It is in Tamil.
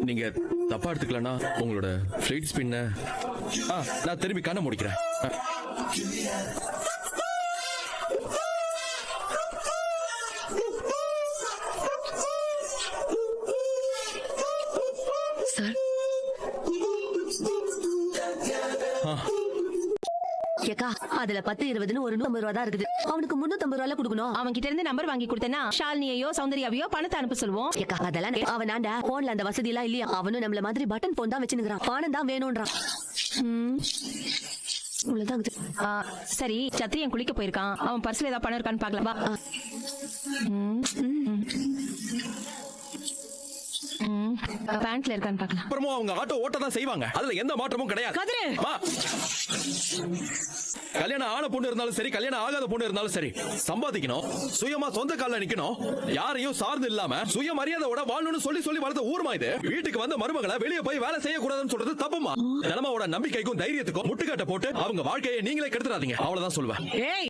நீங்க தப்பா எடுத்துக்கலன்னா உங்களோட ஃபிளைட் ஸ்பின்ன நான் திரும்பி கண்ண முடிக்கிறேன். சார் ஏக்கா அதுல 10 20ன்னு ஒரு 150 ரூபா தான் இருக்குது. அவனுக்கு 350 ரூபாய் கொடுக்கணும். அவன் கிட்ட இருந்து நம்பர் வாங்கி கொடுத்தேன்னா ஷாலினியோ சௌந்தர்யாவையோ பணத்தை அனுப்ப சொல்லுவோம். ஏக்கா அதெல்லாம் அவனாண்ட போன்ல அந்த வசதி எல்லாம் இல்லையா. அவனும் நம்மள மாதிரி பட்டன் போன் தான் வச்சுக்கிறான். பணம் தான் வேணும்ன்றான். சரி சத்திரியன் குளிக்க போயிருக்கான். அவன் பர்ஸ்ல ஏதாவது பணம் இருக்கான்னு பாக்கலாம். பேண்ட்ல இருக்கான்னு பாக்கலாம். அப்புறமா அவங்க ஆட்டோ ஓட்ட தான் செய்வாங்க. அதுல எந்த மாற்றமும் கிடையாது. கல்யாணம் ஆன பொண்ணு இருந்தாலும் சரி, கல்யாணம் ஆகாத பொண்ணு இருந்தாலும் சரி, சம்பாதிக்கணும், சுயமா சொந்த கால்ல நிக்கணும், யாரையும் சார்ந்து இல்லாம சுய மரியாதையோட வாழணும்னு சொல்லி சொல்லி வளர்த்த ஊர்மா இது. வீட்டுக்கு வந்த மருமகளை வெளியே போய் வேலை செய்யக்கூடாதுன்னு சொல்றது தப்புமா. நிலமாவோட நம்பிக்கைக்கும் தைரியத்துக்கும் முட்டுக்காட்ட போட்டு அவங்க வாழ்க்கையை நீங்களே கெடுத்துறாதீங்க. அவ்வளவுதான் சொல்லுவேன்.